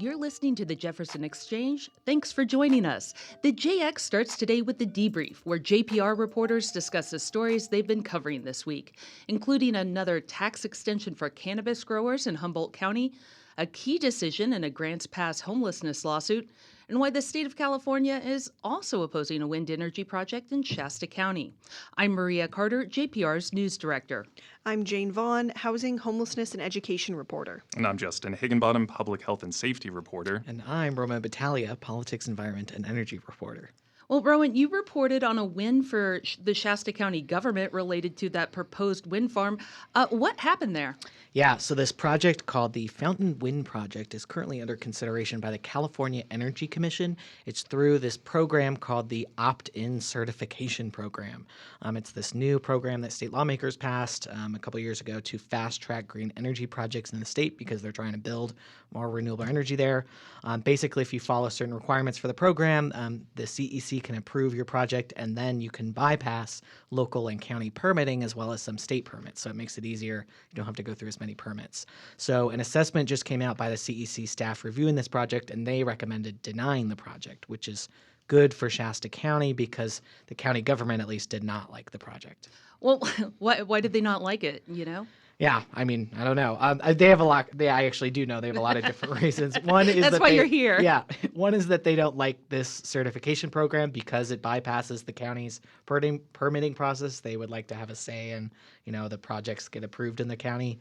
You're listening to the Jefferson Exchange. Thanks for joining us. The JX starts today with the debrief, where JPR reporters discuss the stories they've been covering this week, including another tax extension for cannabis growers in Humboldt County, a key decision in a Grants Pass homelessness lawsuit, and why the state of California is also opposing a wind energy project in Shasta County. I'm Maria Carter, JPR's news director. I'm Jane Vaughn, housing, homelessness, and education reporter. And I'm Justin Higginbottom, public health and safety reporter. And I'm Roman Battaglia, politics, environment, and energy reporter. Well, Rowan, you reported on a win for the Shasta County government related to that proposed wind farm. What happened there? Yeah, so this project called the Fountain Wind Project is currently under consideration by the California Energy Commission. It's through this program called the Opt-in Certification Program. It's this new program that state lawmakers passed a couple years ago to fast-track green energy projects in the state because they're trying to build more renewable energy there. Basically, if you follow certain requirements for the program, the CEC can approve your project, and then you can bypass local and county permitting as well as some state permits. So it makes it easier. You don't have to go through as many permits. So an assessment just came out by the CEC staff reviewing this project, and they recommended denying the project, which is good for Shasta County because the county government at least did not like the project. Well, why did they not like it, you know? Yeah, I mean, I don't know. They have a lot. I actually do know they have a lot of different reasons. One is That's why you're here. Yeah, one is that they don't like this certification program because it bypasses the county's permitting process. They would like to have a say in, the projects get approved in the county.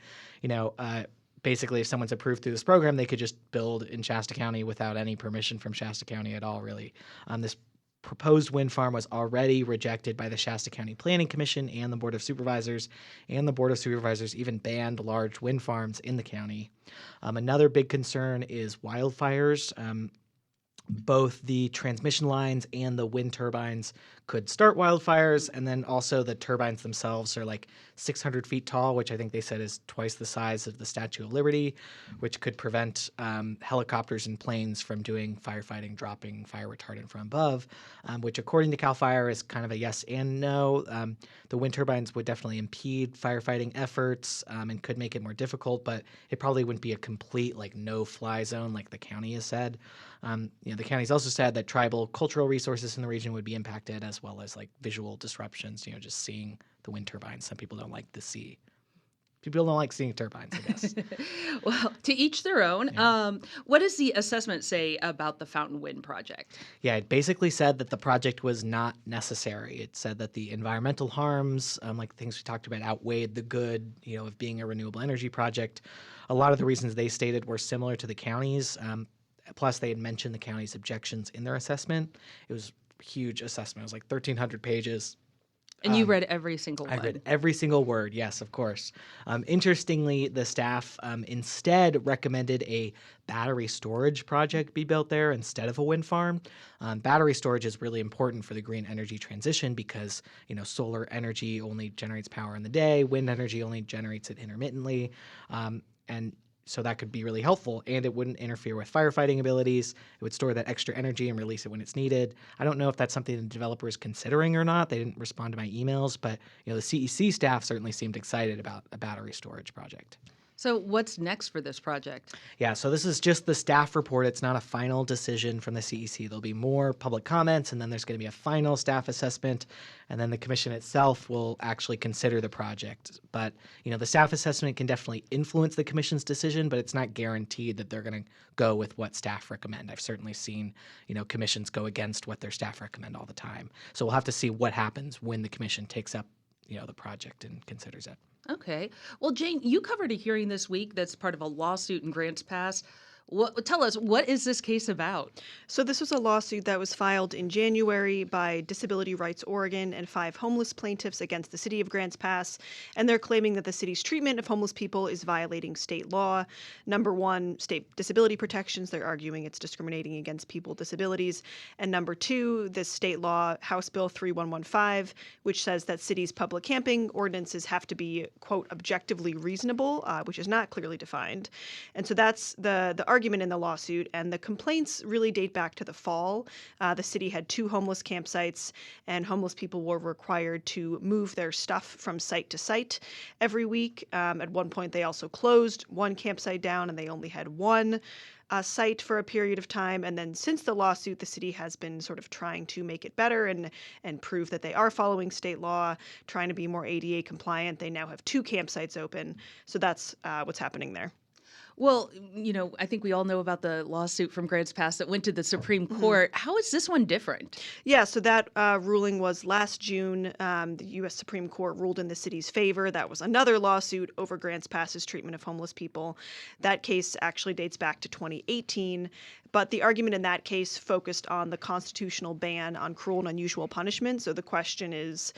Basically, if someone's approved through this program, they could just build in Shasta County without any permission from Shasta County at all, really. This proposed wind farm was already rejected by the Shasta County Planning Commission and the Board of Supervisors, and the Board of Supervisors even banned large wind farms in the county. Another big concern is wildfires. Both the transmission lines and the wind turbines could start wildfires, and then also the turbines themselves are like 600 feet tall, which I think they said is twice the size of the Statue of Liberty, which could prevent helicopters and planes from doing firefighting, dropping fire retardant from above, which according to CAL FIRE is kind of a yes and no. The wind turbines would definitely impede firefighting efforts and could make it more difficult, but it probably wouldn't be a complete no-fly zone like the county has said. The county's also said that tribal cultural resources in the region would be impacted, as well as visual disruptions, just seeing the wind turbines. Some people don't like to see. People don't like seeing turbines, I guess. Well, to each their own. Yeah. What does the assessment say about the Fountain Wind project? Yeah, it basically said that the project was not necessary. It said that the environmental harms, like things we talked about, outweighed the good, of being a renewable energy project. A lot of the reasons they stated were similar to the county's. Plus, they had mentioned the county's objections in their assessment. It was a huge assessment. It was 1,300 pages. And you read every single one. I read every single word, yes, of course. Interestingly, the staff instead recommended a battery storage project be built there instead of a wind farm. Battery storage is really important for the green energy transition because, solar energy only generates power in the day, wind energy only generates it intermittently, and so that could be really helpful, and it wouldn't interfere with firefighting abilities. It would store that extra energy and release it when it's needed. I don't know if that's something the developer is considering or not. They didn't respond to my emails, but the CEC staff certainly seemed excited about a battery storage project. So what's next for this project? Yeah, so this is just the staff report. It's not a final decision from the CEC. There'll be more public comments, and then there's going to be a final staff assessment, and then the commission itself will actually consider the project. But, the staff assessment can definitely influence the commission's decision, but it's not guaranteed that they're going to go with what staff recommend. I've certainly seen, commissions go against what their staff recommend all the time. So we'll have to see what happens when the commission takes up, the project and considers it. Okay. Well, Jane, you covered a hearing this week that's part of a lawsuit in Grants Pass. Tell us, what is this case about? So this was a lawsuit that was filed in January by Disability Rights Oregon and 5 homeless plaintiffs against the city of Grants Pass, and they're claiming that the city's treatment of homeless people is violating state law. Number one, state disability protections. They're arguing it's discriminating against people with disabilities. And number two, this state law, House Bill 3115, which says that cities' public camping ordinances have to be, quote, objectively reasonable, which is not clearly defined. And so that's the argument in the lawsuit, and the complaints really date back to the fall. The city had 2 homeless campsites, and homeless people were required to move their stuff from site to site every week. At one point, they also closed one campsite down, and they only had one site for a period of time. And then since the lawsuit, the city has been sort of trying to make it better and prove that they are following state law, trying to be more ADA compliant. They now have 2 campsites open. So that's what's happening there. Well, I think we all know about the lawsuit from Grants Pass that went to the Supreme Court. How is this one different? Yeah, so that ruling was last June. The U.S. Supreme Court ruled in the city's favor. That was another lawsuit over Grants Pass's treatment of homeless people. That case actually dates back to 2018, but the argument in that case focused on the constitutional ban on cruel and unusual punishment. So the question is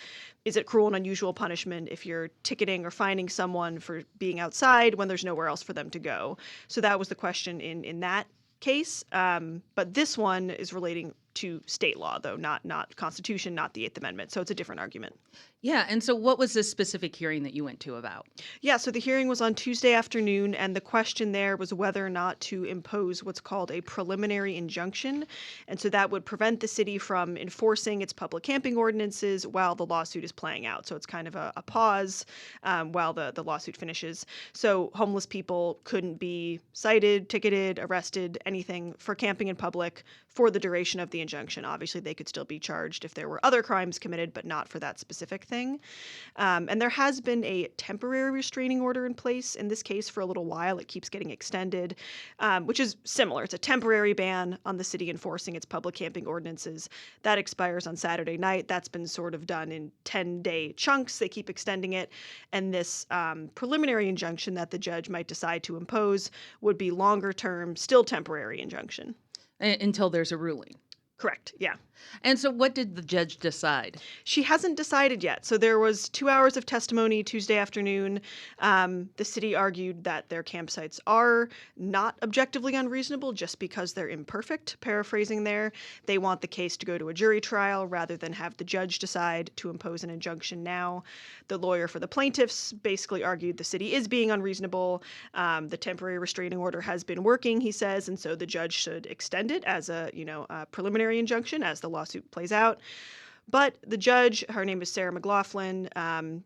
it cruel and unusual punishment if you're ticketing or fining someone for being outside when there's nowhere else for them to go? So that was the question in that case. But this one is relating to state law, though, not Constitution, not the Eighth Amendment. So it's a different argument. Yeah. And so what was this specific hearing that you went to about? Yeah, so the hearing was on Tuesday afternoon, and the question there was whether or not to impose what's called a preliminary injunction. And so that would prevent the city from enforcing its public camping ordinances while the lawsuit is playing out. So it's kind of a pause while the lawsuit finishes. So homeless people couldn't be cited, ticketed, arrested, anything for camping in public for the duration of the injunction. Obviously, they could still be charged if there were other crimes committed, but not for that specific thing. And there has been a temporary restraining order in place in this case for a little while. It keeps getting extended, which is similar. It's a temporary ban on the city enforcing its public camping ordinances. That expires on Saturday night. That's been sort of done in 10-day chunks. They keep extending it. And this preliminary injunction that the judge might decide to impose would be longer term, still temporary injunction. Until there's a ruling. Correct. Yeah. And so what did the judge decide? She hasn't decided yet. So there was 2 hours of testimony Tuesday afternoon. The city argued that their campsites are not objectively unreasonable just because they're imperfect. Paraphrasing there, they want the case to go to a jury trial rather than have the judge decide to impose an injunction now. The lawyer for the plaintiffs basically argued the city is being unreasonable. The temporary restraining order has been working, he says, and so the judge should extend it as a preliminary injunction as the lawsuit plays out. But the judge, her name is Sarah McLaughlin,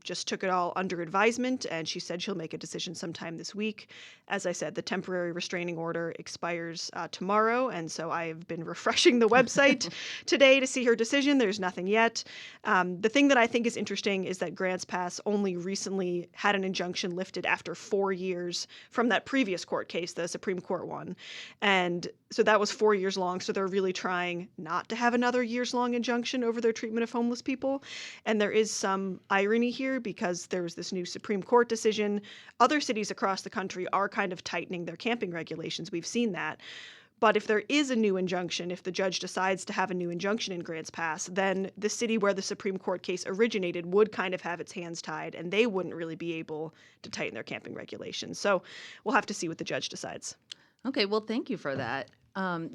just took it all under advisement, and she said she'll make a decision sometime this week. As I said, the temporary restraining order expires tomorrow, and so I have been refreshing the website today to see her decision. There's nothing yet. The thing that I think is interesting is that Grants Pass only recently had an injunction lifted after 4 years from that previous court case, the Supreme Court one. And so that was 4 years long, so they're really trying not to have another years-long injunction over their treatment of homeless people. And there is some irony here because there's this new Supreme Court decision. Other cities across the country are kind of tightening their camping regulations. We've seen that. But if there is a new injunction, if the judge decides to have a new injunction in Grants Pass, then the city where the Supreme Court case originated would kind of have its hands tied, and they wouldn't really be able to tighten their camping regulations. So we'll have to see what the judge decides. Okay, well, thank you for that.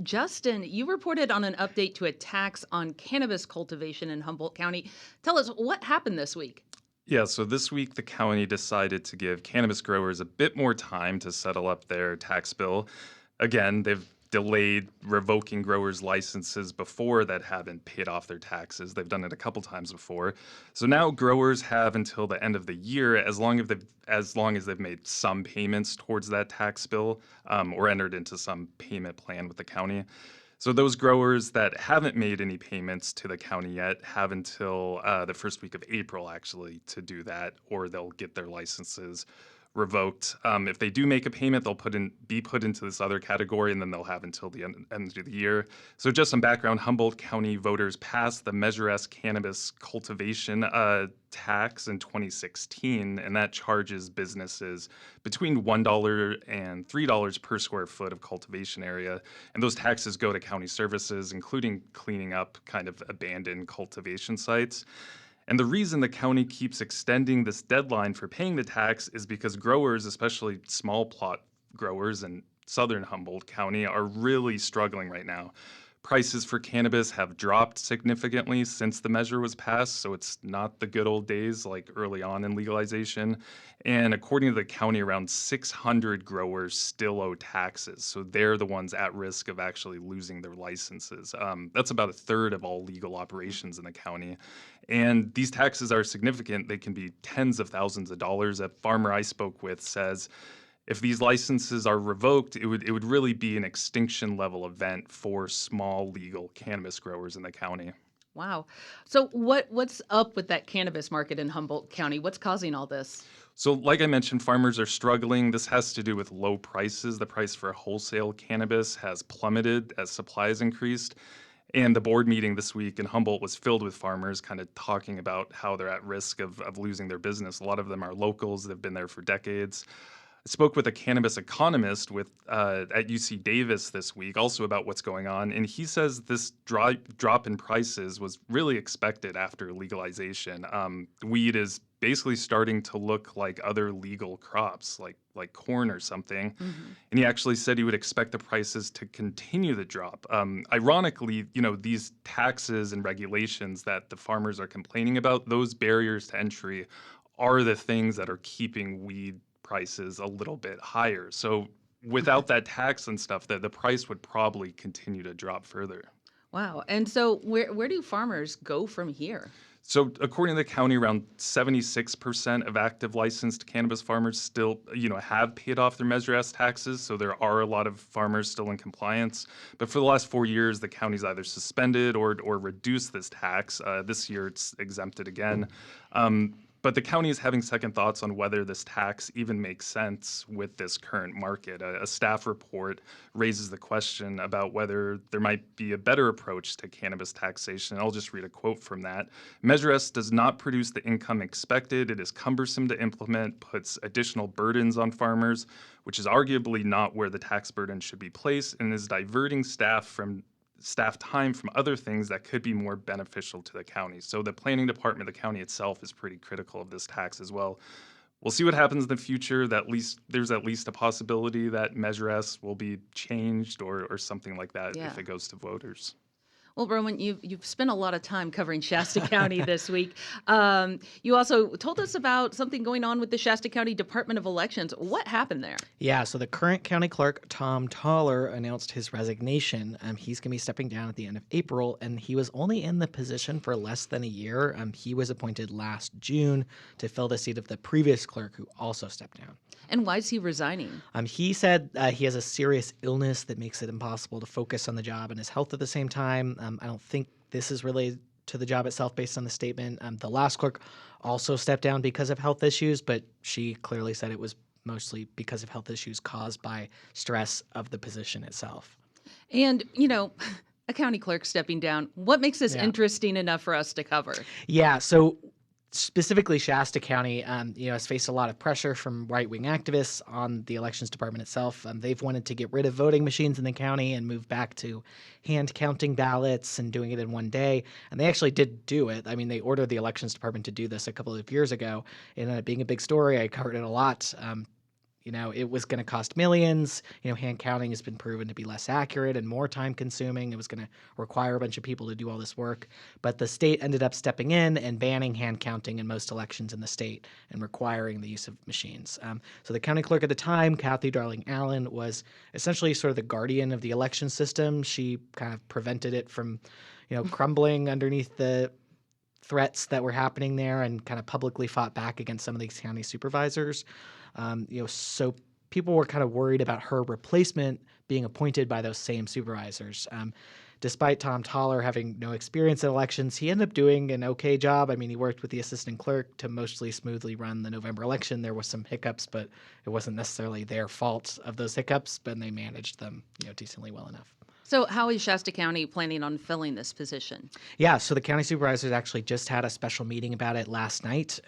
Justin, you reported on an update to a tax on cannabis cultivation in Humboldt County. Tell us what happened this week. Yeah, so this week the county decided to give cannabis growers a bit more time to settle up their tax bill. Again, they've delayed revoking growers' licenses before that haven't paid off their taxes. They've done it a couple times before. So now growers have until the end of the year, as long as they've made some payments towards that tax bill or entered into some payment plan with the county. So those growers that haven't made any payments to the county yet have until the first week of April, actually, to do that, or they'll get their licenses revoked. If they do make a payment, they'll be put into this other category, and then they'll have until the end of the year. So just some background, Humboldt County voters passed the Measure S cannabis cultivation tax in 2016, and that charges businesses between $1 and $3 per square foot of cultivation area. And those taxes go to county services, including cleaning up kind of abandoned cultivation sites. And the reason the county keeps extending this deadline for paying the tax is because growers, especially small plot growers in southern Humboldt County, are really struggling right now. Prices for cannabis have dropped significantly since the measure was passed, so it's not the good old days like early on in legalization. And according to the county, around 600 growers still owe taxes, so they're the ones at risk of actually losing their licenses. That's about a third of all legal operations in the county. And these taxes are significant. They can be tens of thousands of dollars. A farmer I spoke with says if these licenses are revoked, it would really be an extinction level event for small legal cannabis growers in the county. Wow. So what's up with that cannabis market in Humboldt County? What's causing all this? So, like I mentioned, farmers are struggling. This has to do with low prices. The price for wholesale cannabis has plummeted as supply has increased. And the board meeting this week in Humboldt was filled with farmers kind of talking about how they're at risk of losing their business. A lot of them are locals that have been there for decades. I spoke with a cannabis economist at UC Davis this week, also about what's going on, and he says this drop in prices was really expected after legalization. Weed is basically starting to look like other legal crops, like corn or something. And he actually said he would expect the prices to continue to drop. Ironically, these taxes and regulations that the farmers are complaining about, those barriers to entry are the things that are keeping weed prices a little bit higher. So without that tax and stuff, the price would probably continue to drop further. Wow. And so where do farmers go from here? So according to the county, around 76% of active licensed cannabis farmers still, have paid off their Measure S taxes. So there are a lot of farmers still in compliance. But for the last 4 years, the county's either suspended or reduced this tax. This year, it's exempted again. But the county is having second thoughts on whether this tax even makes sense with this current market. A staff report raises the question about whether there might be a better approach to cannabis taxation. I'll just read a quote from that. Measure S does not produce the income expected. It is cumbersome to implement, puts additional burdens on farmers, which is arguably not where the tax burden should be placed, and is diverting staff time from other things that could be more beneficial to the county. So the planning department of the county itself is pretty critical of this tax as well. We'll see what happens in the future. There's at least a possibility that Measure S will be changed or something like that if it goes to voters. Well, Roman, you've spent a lot of time covering Shasta County this week. You also told us about something going on with the Shasta County Department of Elections. What happened there? Yeah, so the current county clerk, Tom Toller, announced his resignation. He's going to be stepping down at the end of April, and he was only in the position for less than a year. He was appointed last June to fill the seat of the previous clerk, who also stepped down. And why is he resigning? He said he has a serious illness that makes it impossible to focus on the job and his health at the same time. I don't think this is related to the job itself based on the statement. The last clerk also stepped down because of health issues, but she clearly said it was mostly because of health issues caused by stress of the position itself. And, a county clerk stepping down, what makes this interesting enough for us to cover? Yeah, so specifically Shasta County, has faced a lot of pressure from right-wing activists on the elections department itself. They've wanted to get rid of voting machines in the county and move back to hand-counting ballots and doing it in one day. And they actually did do it. I mean, they ordered the elections department to do this a couple of years ago. It ended up being a big story. I covered it a lot. It was going to cost millions. Hand counting has been proven to be less accurate and more time consuming. It was going to require a bunch of people to do all this work. But the state ended up stepping in and banning hand counting in most elections in the state and requiring the use of machines. So the county clerk at the time, Kathy Darling Allen, was essentially sort of the guardian of the election system. She kind of prevented it from, crumbling underneath the threats that were happening there and kind of publicly fought back against some of these county supervisors. So people were kind of worried about her replacement being appointed by those same supervisors. Despite Tom Toller having no experience in elections, he ended up doing an okay job. I mean, he worked with the assistant clerk to mostly smoothly run the November election. There was some hiccups, but it wasn't necessarily their fault of those hiccups, but they managed them, decently well enough. So how is Shasta County planning on filling this position? Yeah, so the county supervisors actually just had a special meeting about it last night.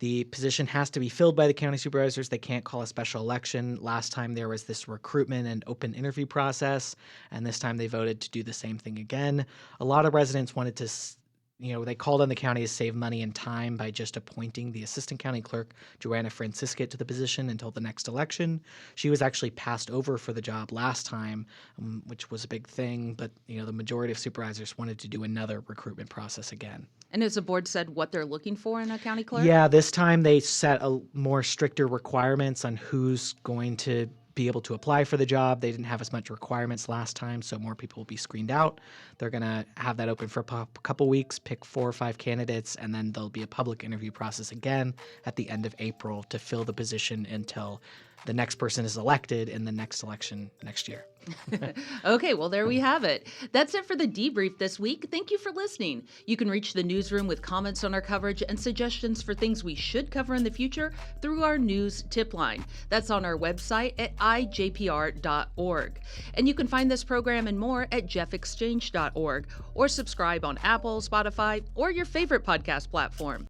The position has to be filled by the county supervisors. They can't call a special election. Last time there was this recruitment and open interview process, and this time they voted to do the same thing again. A lot of residents wanted to they called on the county to save money and time by just appointing the assistant county clerk, Joanna Francisca, to the position until the next election. She was actually passed over for the job last time, which was a big thing, but the majority of supervisors wanted to do another recruitment process again. And has the board said what they're looking for in a county clerk? Yeah, this time they set a more stricter requirements on who's going to be able to apply for the job. They didn't have as much requirements last time, so more people will be screened out. They're going to have that open for a couple weeks, pick 4 or 5 candidates, and then there'll be a public interview process again at the end of April to fill the position until the next person is elected in the next election next year. Okay, well, there we have it. That's it for the debrief this week. Thank you for listening. You can reach the newsroom with comments on our coverage and suggestions for things we should cover in the future through our news tip line. That's on our website at ijpr.org. And you can find this program and more at jeffexchange.org or subscribe on Apple, Spotify, or your favorite podcast platform.